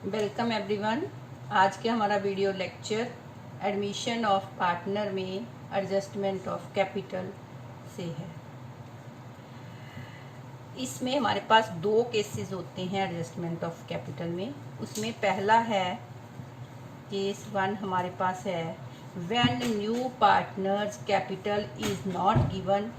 Welcome everyone. आज के हमारा video lecture admission of partner में एडजस्टमेंट ऑफ कैपिटल से है। इसमें हमारे पास दो केसेस होते हैं एडजस्टमेंट ऑफ कैपिटल में। उसमें पहला है केस 1 हमारे पास है when new partners capital is not given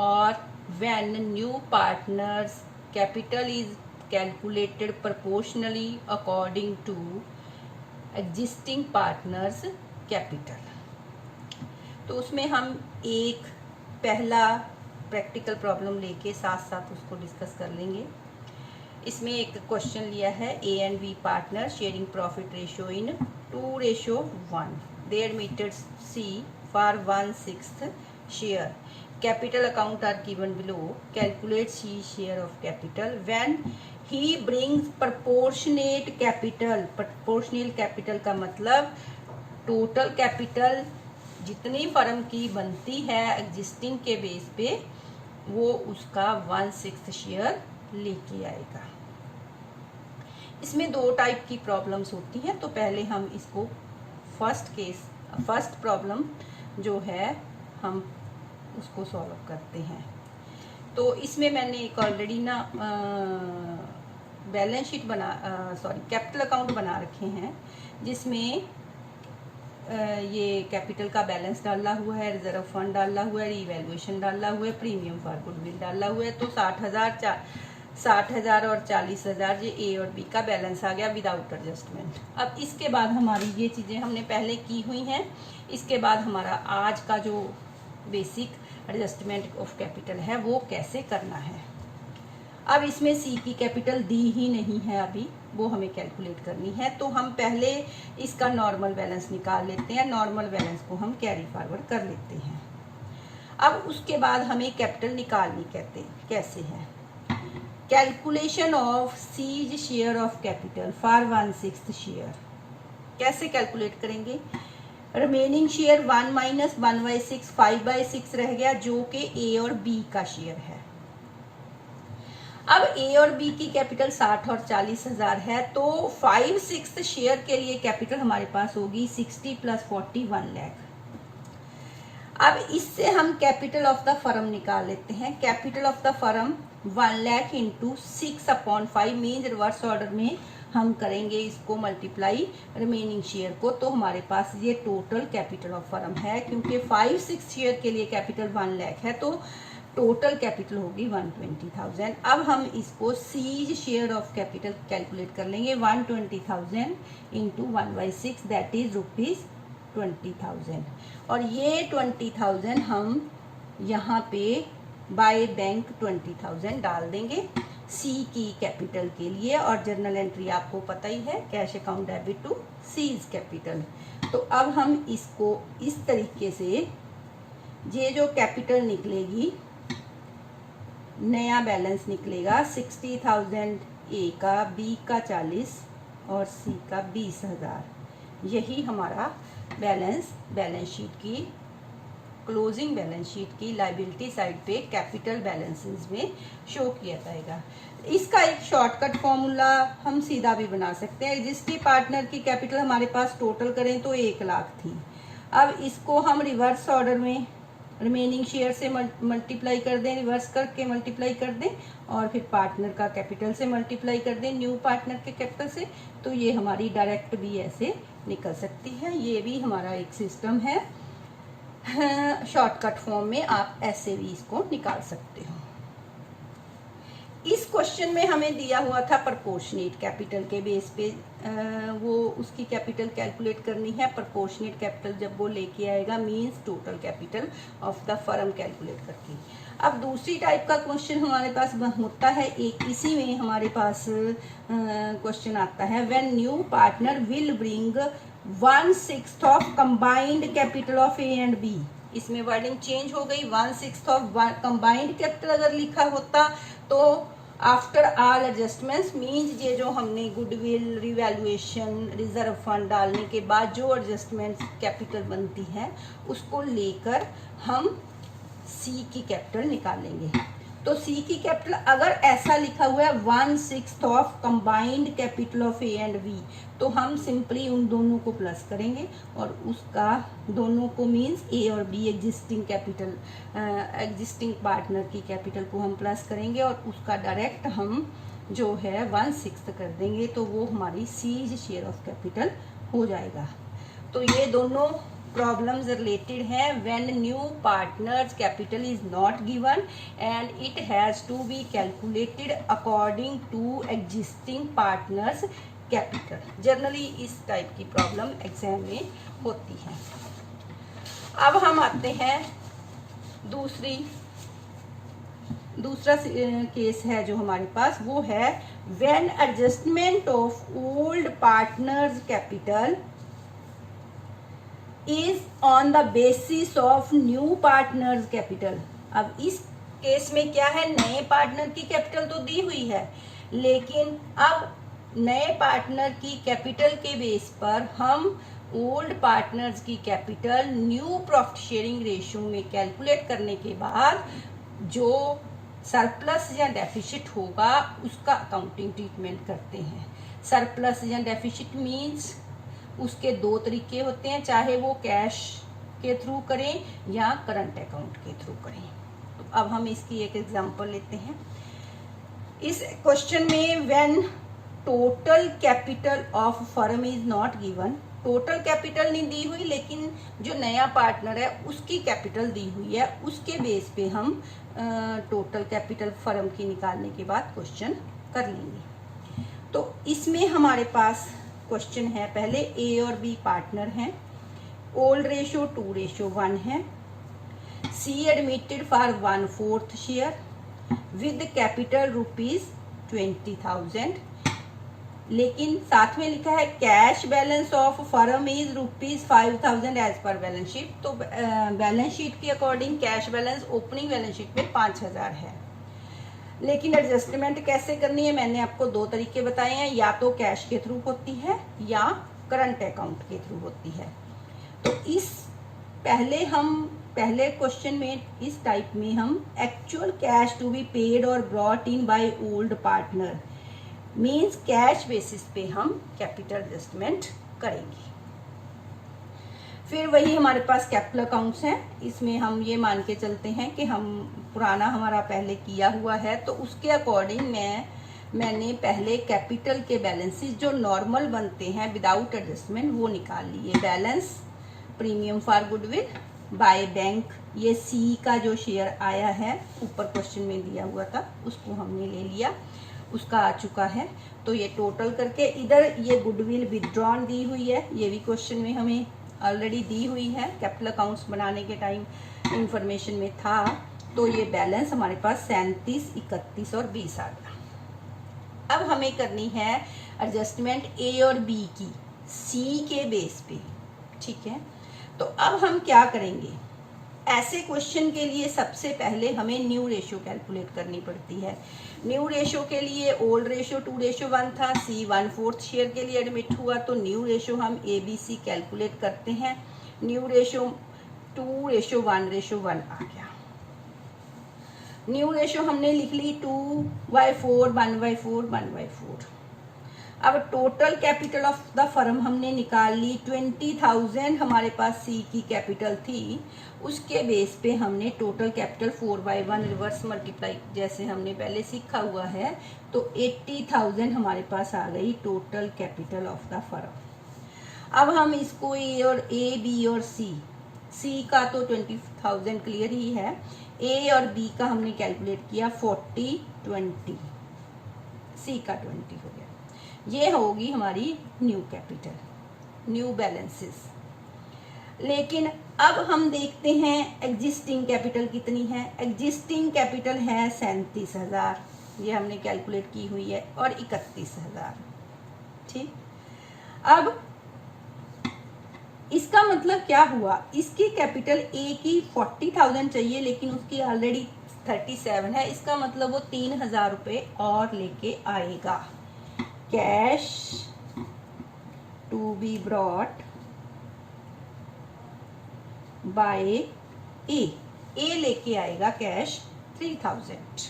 और when new partners capital is calculated proportionally according to existing partners capital। तो उसमें हम एक पहला प्रैक्टिकल प्रॉब्लम लेके साथ साथ उसको डिस्कस कर लेंगे। इसमें एक क्वेश्चन लिया है A and B partner sharing profit ratio in 2:1। They admitted C for 1/6 share. Capital account are given below. Calculate C share of capital when he brings proportionate capital। proportional capital का मतलब total capital जितनी firm की बनती है existing के base पे वो उसका 1/6 शेयर लेके आएगा। इसमें दो टाइप की प्रॉब्लम्स होती हैं। तो पहले हम इसको फर्स्ट प्रॉब्लम जो है हम उसको सॉल्व करते हैं। तो इसमें मैंने एक ऑलरेडी ना बैलेंस शीट कैपिटल अकाउंट बना रखे हैं जिसमें ये कैपिटल का बैलेंस डाला हुआ है, रिजर्व फंड डाला हुआ है, रीवैल्यूएशन डाला हुआ है, प्रीमियम फॉर गुडविल डाला हुआ है। तो 60,000 और 40,000 ये ए और बी का बैलेंस आ गया विदाउट एडजस्टमेंट। अब इसके बाद हमारी ये चीज़ें हमने पहले की हुई हैं। इसके बाद हमारा आज का जो बेसिक एडजस्टमेंट ऑफ कैपिटल है वो कैसे करना है। अब इसमें सी की कैपिटल दी ही नहीं है अभी, वो हमें कैलकुलेट करनी है। तो हम पहले इसका नॉर्मल बैलेंस निकाल लेते हैं। नॉर्मल बैलेंस को हम कैरी फॉरवर्ड कर लेते हैं। अब उसके बाद हमें कैपिटल निकालनी कैसे है। Calculation of C's share of capital for 1/6 share कैसे कैलकुलेट करेंगे। रिमेनिंग शेयर 1 - 1/6 5/6 रह गया जो कि ए और बी का शेयर है। अब ए और बी की कैपिटल 60 और 40,000 है तो 5/6 शेयर के लिए कैपिटल हमारे पास होगी 60 + 40 1 लाख। अब इससे हम कैपिटल ऑफ द फर्म निकाल लेते हैं। Capital of the firm 1 lakh × 6/5 means reverse order में हम करेंगे इसको मल्टीप्लाई रिमेनिंग शेयर को। तो हमारे पास ये टोटल कैपिटल ऑफ फर्म है। क्योंकि 5/6 शेयर के लिए कैपिटल 1 लाख है तो टोटल कैपिटल होगी 120,000। अब हम इसको C's share of capital calculate कर लेंगे। 120,000 × 1/6 दैट इज ₹20,000। और ये 20,000 हम यहाँ पे बाय बैंक 20,000 डाल देंगे सी की कैपिटल के लिए। और जर्नल एंट्री आपको पता ही है, cash account debit to C's capital. तो अब हम इसको इस तरीके से ये जो कैपिटल निकलेगी नया बैलेंस निकलेगा 60,000 ए का, बी का 40 और सी का 20,000। यही हमारा बैलेंस शीट की क्लोजिंग बैलेंस शीट की लायबिलिटी साइड पे कैपिटल बैलेंसेस में शो किया जाएगा। इसका एक शॉर्टकट फॉर्मूला हम सीधा भी बना सकते हैं। एग्जिस्टिंग पार्टनर की कैपिटल हमारे पास टोटल करें तो 1 लाख थी। अब इसको हम रिवर्स ऑर्डर में रिमेनिंग शेयर से मल्टीप्लाई कर दें, रिवर्स करके मल्टीप्लाई कर दें और फिर पार्टनर का कैपिटल से मल्टीप्लाई कर दें न्यू पार्टनर के कैपिटल से। तो ये हमारी डायरेक्ट भी ऐसे निकल सकती है। ये भी हमारा एक सिस्टम है। शॉर्टकट फॉर्म में आप ऐसे भी इसको निकाल सकते हो। इस क्वेश्चन में हमें दिया हुआ था प्रोपोर्शनेट कैपिटल के बेस पे वो उसकी कैपिटल कैलकुलेट करनी है। प्रोपोर्शनेट कैपिटल जब वो लेके आएगा means total capital of the firm calculate करके। अब दूसरी टाइप का क्वेश्चन हमारे पास होता है, एक इसी में हमारे पास क्वेश्चन आता है when new partner will bring 1/6 of combined capital of A and B. इसमें वर्डिंग चेंज हो गई। 1/6 ऑफ कंबाइंड कैपिटल अगर लिखा होता तो आफ्टर ऑल एडजस्टमेंट्स मीन्स ये जो हमने गुडविल, रिवैल्यूएशन, रिजर्व फंड डालने के बाद जो एडजस्टमेंट्स कैपिटल बनती है उसको लेकर हम सी की कैपिटल निकालेंगे। तो सी की कैपिटल अगर ऐसा लिखा हुआ है 1/6 of combined capital of A and B, तो हम सिंपली उन दोनों को प्लस करेंगे और उसका दोनों को मीन्स ए और B existing capital existing partner की कैपिटल को हम प्लस करेंगे और उसका डायरेक्ट हम जो है 1/6 कर देंगे, तो वो हमारी सी शेयर ऑफ कैपिटल हो जाएगा। तो ये दोनों प्रॉब्लम्स रिलेटेड हैं when new partners capital is not given and it has to be calculated according to existing partners capital. Generally इस टाइप की प्रॉब्लम एग्जाम में होती है। अब हम आते हैं दूसरा केस है जो हमारे पास, वो है when adjustment of old partners capital is on the basis of new partners capital. अब इस केस में क्या है, नए पार्टनर की कैपिटल तो दी हुई है, लेकिन अब नए पार्टनर की कैपिटल के बेस पर हम ओल्ड पार्टनर्स की capital new profit sharing ratio में कैलकुलेट करने के बाद जो सरप्लस या डेफिसिट होगा उसका अकाउंटिंग ट्रीटमेंट करते हैं। सरप्लस या डेफिसिट मीन्स उसके दो तरीके होते हैं, चाहे वो कैश के थ्रू करें या करंट अकाउंट के थ्रू करें। तो अब हम इसकी एक एग्जांपल लेते हैं। इस क्वेश्चन में when total capital of firm is not given, total capital नहीं दी हुई लेकिन जो नया पार्टनर है उसकी कैपिटल दी हुई है, उसके बेस पे हम टोटल कैपिटल फर्म की निकालने के बाद क्वेश्चन कर लेंगे। तो इसमें हमारे पास क्वेश्चन है, पहले ए और बी पार्टनर हैं, ओल्ड रेशो 2:1 है, C admitted for 1/4 share with capital ₹20,000, लेकिन साथ में लिखा है cash balance of firm is ₹5,000 as per balance sheet. तो बैलेंस शीट के according cash balance opening balance sheet में 5,000 है, लेकिन एडजस्टमेंट कैसे करनी है मैंने आपको दो तरीके बताए हैं, या तो कैश के थ्रू होती है या करंट अकाउंट के थ्रू होती है। तो इस पहले क्वेश्चन में इस टाइप में हम actual cash to be paid और brought in by old partner means cash basis पे हम कैपिटल एडजस्टमेंट करेंगे। फिर वही हमारे पास कैपिटल अकाउंट्स हैं, इसमें हम ये मान के चलते हैं कि हम पुराना हमारा पहले किया हुआ है, तो उसके अकॉर्डिंग मैंने पहले कैपिटल के बैलेंसेस जो नॉर्मल बनते हैं विदाउट एडजस्टमेंट वो निकाल लिए। Balance premium for goodwill by bank, ये सी का जो शेयर आया है ऊपर क्वेश्चन में दिया हुआ था उसको हमने ले लिया, उसका आ चुका है। तो ये टोटल करके इधर ये गुडविल विथड्रॉन दी हुई है, ये भी क्वेश्चन में हमें ऑलरेडी दी हुई है, कैपिटल अकाउंट्स बनाने के टाइम इंफॉर्मेशन में था। तो ये बैलेंस हमारे पास 37, 31 और 20 आ गया। अब हमें करनी है एडजस्टमेंट ए और बी की सी के बेस पे, ठीक है। तो अब हम क्या करेंगे, ऐसे क्वेश्चन के लिए सबसे पहले हमें न्यू रेशियो कैलकुलेट करनी पड़ती है। न्यू रेशियो के लिए ओल्ड रेशियो 2:1 था, सी 1/4 शेयर के लिए एडमिट हुआ, तो न्यू रेशियो हम ABC कैलकुलेट करते हैं। न्यू रेशियो 2:1:1 आ गया। न्यू रेशियो हमने लिख ली 2/4, 1/4, 1/4। अब total capital of the firm हमने निकाल ली 20,000, हमारे पास सी की कैपिटल थी, उसके बेस पे हमने टोटल कैपिटल 4/1 रिवर्स मल्टीप्लाई जैसे हमने पहले सीखा हुआ है, तो 80,000 हमारे पास आ गई total capital of the firm. अब हम इसको ए बी और सी का तो 20,000 क्लियर ही है, ए और बी का हमने कैलकुलेट किया 40, 20, सी का 20 हो गया। ये होगी हमारी न्यू कैपिटल, न्यू बैलेंसेस। लेकिन अब हम देखते हैं एग्जिस्टिंग कैपिटल कितनी है। एग्जिस्टिंग कैपिटल है 37,000, ये हमने कैलकुलेट की हुई है, और 31,000, ठीक। अब इसका मतलब क्या हुआ, इसकी कैपिटल ए की 40,000 चाहिए लेकिन उसकी ऑलरेडी 37 है, इसका मतलब वो 3,000 रुपये और लेके आएगा। Cash to be brought by A लेके आएगा कैश 3000।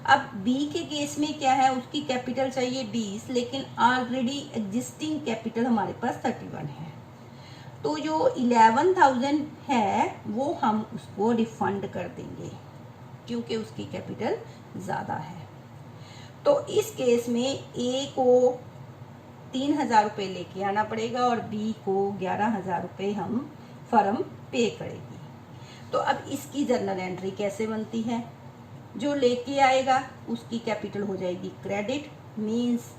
अब बी के केस में क्या है, उसकी कैपिटल चाहिए 20, लेकिन ऑलरेडी एग्जिस्टिंग कैपिटल हमारे पास 31 है। तो जो 11,000 है वो हम उसको रिफंड कर देंगे क्योंकि उसकी कैपिटल ज़्यादा है। तो इस केस में ए को 3,000 रुपये लेके आना पड़ेगा और बी को 11,000 रुपये हम फर्म पे करेगी। तो अब इसकी जर्नल एंट्री कैसे बनती है, जो लेके आएगा उसकी कैपिटल हो जाएगी credit, means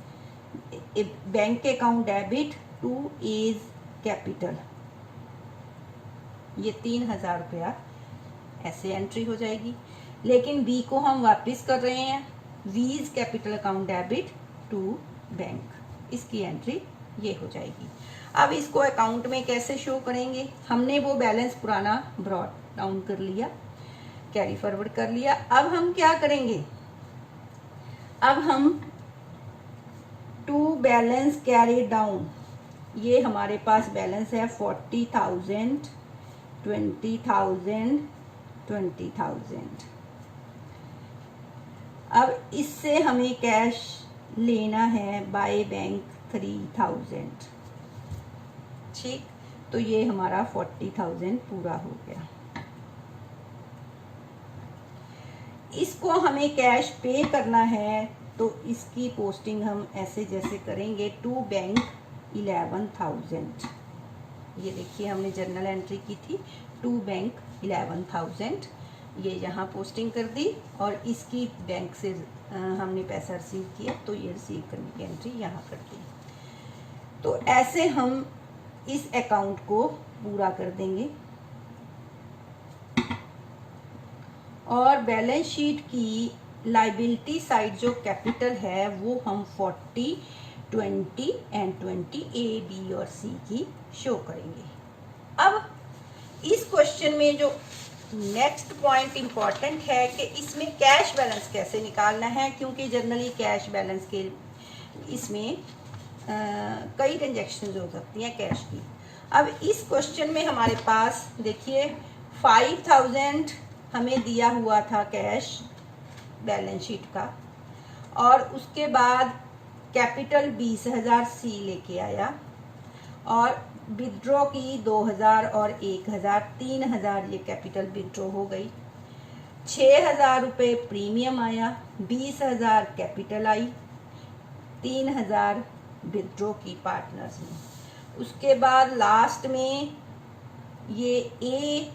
bank account debit to A's capital, ये 3,000 रुपया ऐसे एंट्री हो जाएगी। लेकिन बी को हम वापस कर रहे हैं B's capital account debit to bank, इसकी एंट्री ये हो जाएगी। अब इसको अकाउंट में कैसे शो करेंगे, हमने वो बैलेंस पुराना ब्रॉट डाउन कर लिया, कैरी फॉरवर्ड कर लिया। अब हम क्या करेंगे, अब हम टू बैलेंस कैरी डाउन, ये हमारे पास बैलेंस है 40,000, 20,000, 20,000। अब इससे हमें कैश लेना है बाय बैंक 3,000, ठीक। तो ये हमारा 40,000 पूरा हो गया। इसको हमें कैश पे करना है तो इसकी पोस्टिंग हम ऐसे जैसे करेंगे टू बैंक 11,000। ये देखिए हमने जर्नल एंट्री की थी टू बैंक 11,000, ये यहाँ पोस्टिंग कर दी और इसकी बैंक से हमने पैसा रिसीव किया तो ये रिसीव करने की एंट्री यहाँ कर दी। तो ऐसे हम इस अकाउंट को पूरा कर देंगे और बैलेंस शीट की लाइबिलिटी साइड जो कैपिटल है वो हम 40, 20 एंड 20 ए, बी और सी की शो करेंगे। अब इस क्वेश्चन में जो नेक्स्ट पॉइंट इंपॉर्टेंट है कि इसमें कैश बैलेंस कैसे निकालना है, क्योंकि जनरली कैश बैलेंस के इसमें कई ट्रांजैक्शंस हो सकती हैं कैश की। अब इस क्वेश्चन में हमारे पास देखिए 5,000 हमें दिया हुआ था कैश बैलेंस शीट का, और उसके बाद कैपिटल 20,000 सी लेके आया और विड्रॉ की 2,000 और 1,000, 3,000 ये कैपिटल विड्रॉ हो गई। 6,000 रुपये प्रीमियम आया, 20,000 कैपिटल आई, 3,000 विड्रॉ की पार्टनर्स ने। उसके बाद लास्ट में ये ए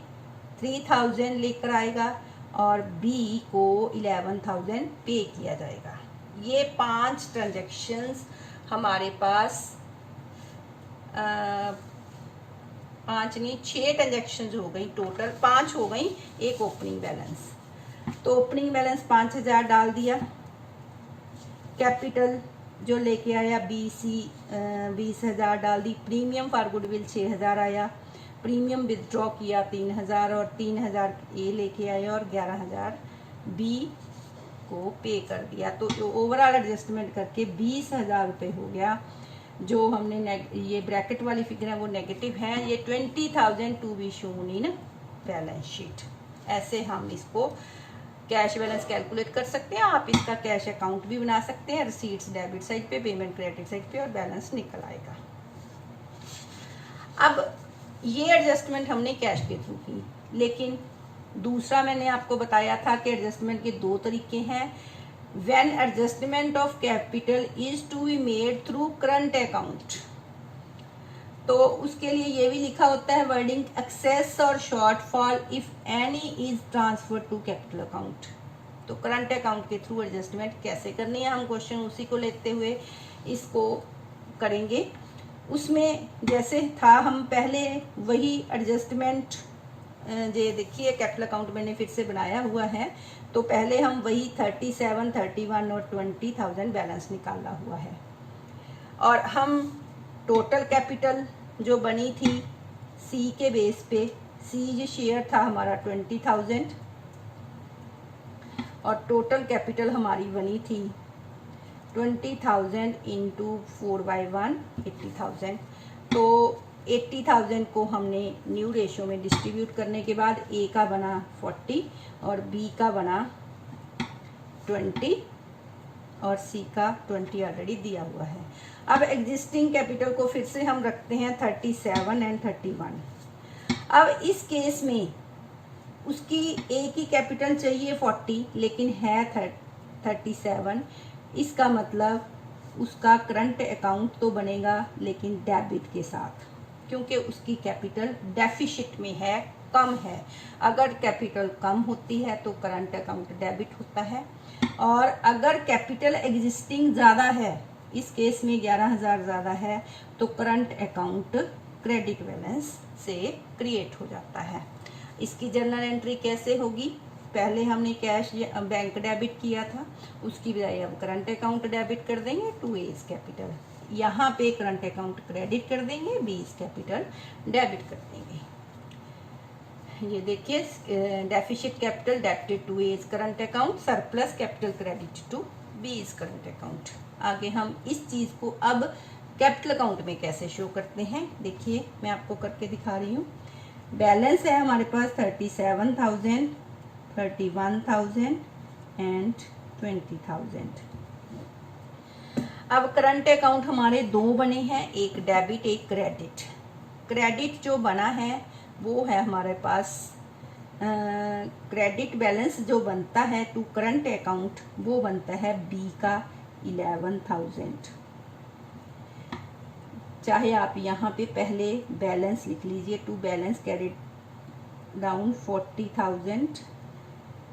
3,000 लेकर आएगा और बी को 11,000 पे किया जाएगा। ये 5 ट्रांजैक्शंस हमारे पास 5 नहीं 6 ट्रांजैक्शंस हो गई, टोटल 5 हो गई, एक ओपनिंग बैलेंस। तो ओपनिंग बैलेंस 5,000 डाल दिया, कैपिटल जो लेके आया बी सी 20,000 डाल दी, प्रीमियम फॉर गुडविल 6,000 आया, प्रीमियम विदड्रॉ किया 3,000 और 3,000 ए लेके आए और 11,000 बी को पे कर दिया। तो ओवरऑल एडजस्टमेंट करके 20,000 रुपये हो गया। जो हमने ये ब्रैकेट वाली फिगर है वो नेगेटिव है, ये 20,000 to be shown in balance sheet. ऐसे हम इसको कैश बैलेंस कैलकुलेट कर सकते हैं। आप इसका कैश अकाउंट भी बना सकते हैं, रिसीट्स डेबिट साइड पे, पेमेंट क्रेडिट साइड पे, और बैलेंस निकल आएगा। अब ये एडजस्टमेंट हमने कैश के थ्रू की, लेकिन दूसरा मैंने आपको बताया था कि एडजस्टमेंट के 2 तरीके हैं। When adjustment of capital is to be made through current account, तो उसके लिए ये भी लिखा होता है वर्डिंग एक्सेस और shortfall if any is transfer to capital account. तो करंट अकाउंट के थ्रू एडजस्टमेंट कैसे करनी है, हम क्वेश्चन उसी को लेते हुए इसको करेंगे। उसमें जैसे था हम पहले वही एडजस्टमेंट, ये देखिए कैपिटल अकाउंट मैंने फिर से बनाया हुआ है, तो पहले हम वही 37, 31 और 20,000 बैलेंस निकाला हुआ है। और हम टोटल कैपिटल जो बनी थी सी के बेस पे, सी जो शेयर था हमारा 20,000 और टोटल कैपिटल हमारी बनी थी 20,000 इंटू 4/1 80,000। तो 80,000 को हमने न्यू रेशो में डिस्ट्रीब्यूट करने के बाद ए का बना 40 और बी का बना 20 और सी का 20 ऑलरेडी दिया हुआ है। अब एग्जिस्टिंग कैपिटल को फिर से हम रखते हैं 37 एंड 31। अब इस केस में उसकी ए की कैपिटल चाहिए 40 लेकिन है 37। इसका मतलब उसका करंट अकाउंट तो बनेगा लेकिन डेबिट के साथ, क्योंकि उसकी कैपिटल डेफिसिट में है, कम है। अगर कैपिटल कम होती है तो करंट अकाउंट डेबिट होता है, और अगर कैपिटल एग्जिस्टिंग ज़्यादा है, इस केस में 11,000 ज़्यादा है, तो करंट अकाउंट क्रेडिट बैलेंस से क्रिएट हो जाता है। इसकी जर्नल एंट्री कैसे होगी? पहले हमने कैश बैंक डेबिट किया था, उसकी बजाय अब करंट अकाउंट डेबिट कर देंगे टू एज कैपिटल। यहाँ पे करंट अकाउंट क्रेडिट कर देंगे, बी इज कैपिटल डेबिट कर देंगे। ये देखिए deficit capital debited to A's current account, surplus capital credit to B is current account. आगे हम इस चीज़ को अब कैपिटल अकाउंट में कैसे शो करते हैं, देखिए मैं आपको करके दिखा रही हूँ। बैलेंस है हमारे पास 37,000, 31,000 एंड 20,000। अब करंट अकाउंट हमारे दो बने हैं, एक डेबिट एक क्रेडिट। क्रेडिट जो बना है वो है हमारे पास क्रेडिट बैलेंस जो बनता है टू करंट अकाउंट, वो बनता है बी का 11,000। चाहे आप यहाँ पे पहले बैलेंस लिख लीजिए, to balance carried down 40,000,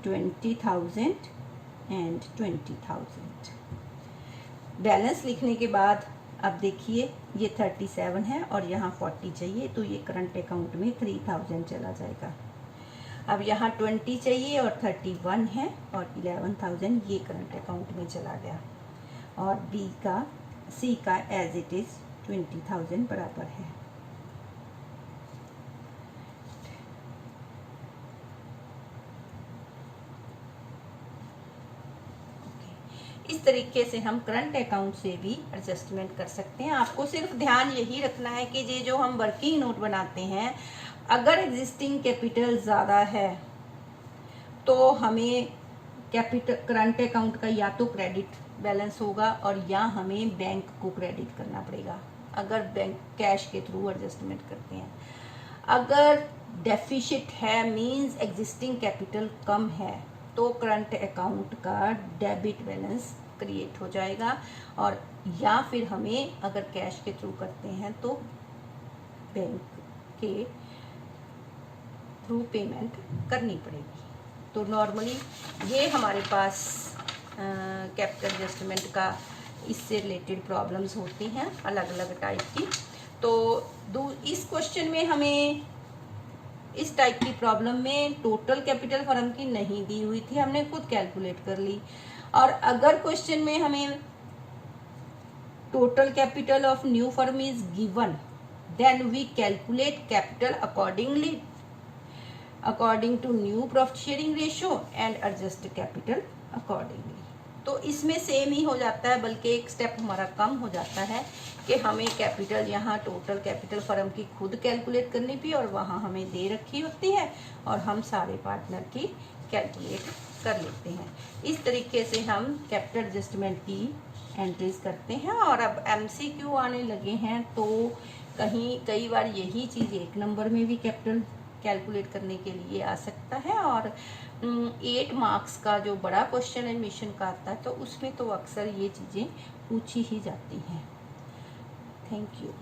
20,000 and 20,000। Balance लिखने के बाद अब देखिए ये 37 है और यहाँ 40 चाहिए, तो ये करंट अकाउंट में 3,000 चला जाएगा। अब यहाँ 20 चाहिए और 31 है और 11,000 ये करंट अकाउंट में चला गया, और बी का सी का एज इट इज़ 20,000 बराबर है। इस तरीके से हम करंट अकाउंट से भी एडजस्टमेंट कर सकते हैं। आपको सिर्फ ध्यान यही रखना है कि ये जो हम वर्किंग नोट बनाते हैं, अगर एग्जिस्टिंग कैपिटल ज़्यादा है तो हमें कैपिटल करंट अकाउंट का या तो क्रेडिट बैलेंस होगा और या हमें बैंक को क्रेडिट करना पड़ेगा, अगर बैंक कैश के थ्रू एडजस्टमेंट करते हैं। अगर डेफिसिट है मींस एग्जिस्टिंग कैपिटल कम है, तो करंट अकाउंट का डेबिट बैलेंस क्रिएट हो जाएगा, और या फिर हमें अगर कैश के थ्रू करते हैं तो बैंक के थ्रू पेमेंट करनी पड़ेगी। तो नॉर्मली ये हमारे पास कैपिटल एडजस्टमेंट का इससे रिलेटेड प्रॉब्लम्स होती हैं अलग अलग टाइप की। तो इस क्वेश्चन में हमें इस टाइप की प्रॉब्लम में टोटल कैपिटल फर्म की नहीं दी हुई थी, हमने खुद कैलकुलेट कर ली। और अगर क्वेश्चन में हमें total capital of new firm is given, then we calculate capital according to new profit sharing ratio and adjust capital accordingly. तो इसमें सेम ही हो जाता है, बल्कि एक स्टेप हमारा कम हो जाता है कि हमें कैपिटल यहाँ टोटल कैपिटल फर्म की खुद कैलकुलेट करनी भी, और वहाँ हमें दे रखी होती है और हम सारे पार्टनर की कैलकुलेट कर लेते हैं। इस तरीके से हम कैपिटल एडजस्टमेंट की एंट्रीज करते हैं। और अब MCQ आने लगे हैं, तो कई बार यही चीज़ 1 नंबर में भी कैपिटल कैलकुलेट करने के लिए आ सकता है, और 8 मार्क्स का जो बड़ा क्वेश्चन एडमिशन का आता है तो उसमें तो अक्सर ये चीज़ें पूछी ही जाती हैं। Thank you.